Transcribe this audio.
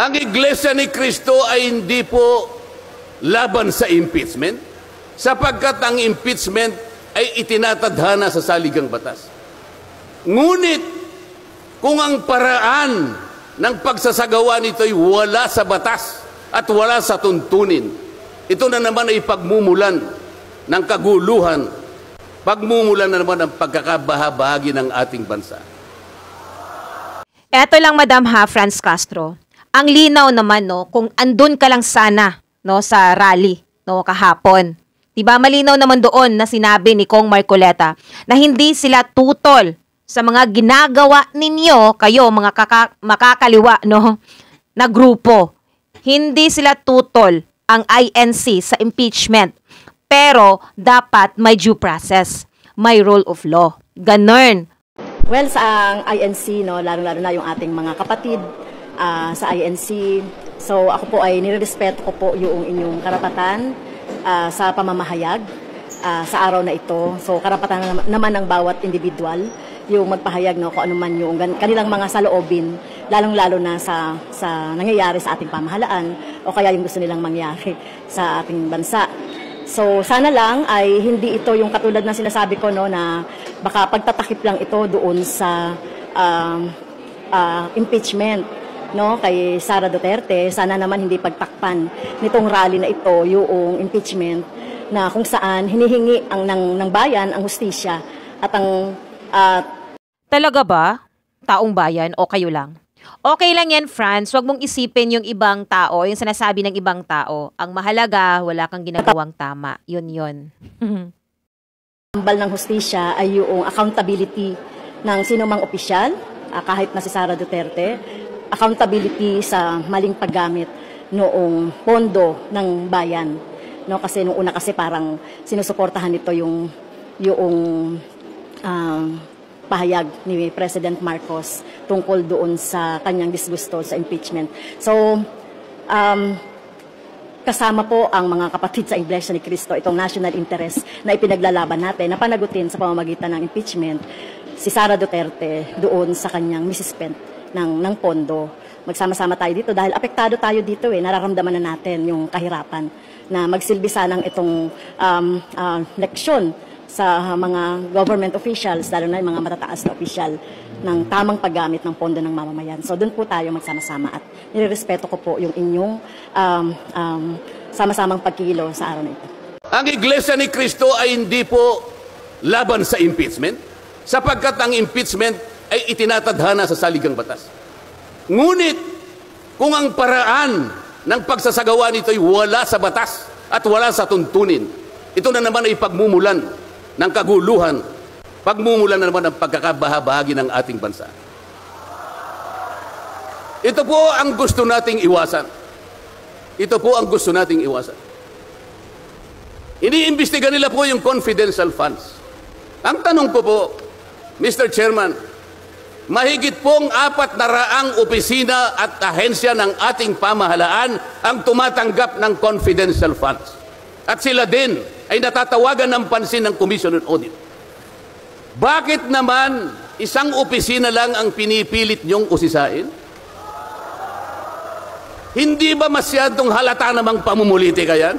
Ang Iglesia ni Cristo ay hindi po laban sa impeachment, sapagkat ang impeachment ay itinatadhana sa saligang batas. Ngunit, kung ang paraan ng pagsasagawa nito ay wala sa batas at wala sa tuntunin, ito na naman ay pagmumulan ng kaguluhan, pagmumulan na naman ng pagkakabahabahagi ng ating bansa. Eto lang, Madam Franz Castro. Ang linaw naman, no, kung andun ka lang sana, no, sa rally, no, kahapon. Diba, malinaw naman doon na sinabi ni Kong Marcoleta na hindi sila tutol sa mga ginagawa ninyo, kayo, mga makakaliwa, no, na grupo. Hindi sila tutol ang INC sa impeachment. Pero, dapat may due process. May rule of law. Ganun. Well, sa INC, no, lalo-lalo na yung ating mga kapatid sa INC. So, ako po ay nirerespeto ko po yung inyong karapatan sa pamamahayag sa araw na ito. So, karapatan naman ng bawat individual yung magpahayag, no, kung ano man yung kanilang mga saloobin, lalong-lalo na sa nangyayari sa ating pamahalaan o kaya yung gusto nilang mangyari sa ating bansa. So, sana lang ay hindi ito yung katulad na sinasabi ko, no, na baka pagtatakip lang ito doon sa impeachment, no, kay Sara Duterte. Sana naman hindi pagtakpan nitong rally na ito yung impeachment na kung saan hinihingi ng bayan ang hustisya at ang Talaga ba? Taong bayan o kayo lang? Okay lang yan, Franz. Huwag mong isipin yung ibang tao, yung sinasabi ng ibang tao. Ang mahalaga, wala kang ginagawang tama. Yun. Ambal ng hustisya ay yung accountability ng sino mang opisyal, kahit na si Sara Duterte, accountability sa maling paggamit noong pondo ng bayan. No, kasi nung una kasi parang sinusuportahan nito yung pahayag ni President Marcos tungkol doon sa kanyang disgusto sa impeachment. So, kasama po ang mga kapatid sa Iglesia ni Cristo, itong national interest na ipinaglalaban natin, na panagutin sa pamamagitan ng impeachment si Sara Duterte doon sa kanyang misispend ng pondo. Magsama-sama tayo dito dahil apektado tayo dito nararamdaman na natin yung kahirapan na magsilbi sanang itong leksyon sa mga government officials, lalo na yung mga matataas na opisyal ng tamang paggamit ng pondo ng mamamayan. So doon po tayo magsama-sama at nirerespeto ko po yung inyong sama-samang pagkilo sa araw na ito. Ang Iglesia ni Cristo ay hindi po laban sa impeachment, sapagkat ang impeachment ay itinatadhana sa saligang batas. Ngunit, kung ang paraan ng pagsasagawa nito ay wala sa batas at wala sa tuntunin, ito na naman ay pagmumulan ng kaguluhan, pagmumulan na naman ng pagkakabahabahagi ng ating bansa. Ito po ang gusto nating iwasan. Ito po ang gusto nating iwasan. Iniimbestiga nila po yung confidential funds. Ang tanong ko po, Mr. Chairman, mahigit pong 400 opisina at ahensya ng ating pamahalaan ang tumatanggap ng confidential funds. At sila din ay natatawagan ng pansin ng Commission on Audit. Bakit naman isang opisina lang ang pinipilit niyong usisain? Hindi ba masyadong halata namang pamumulitika yan?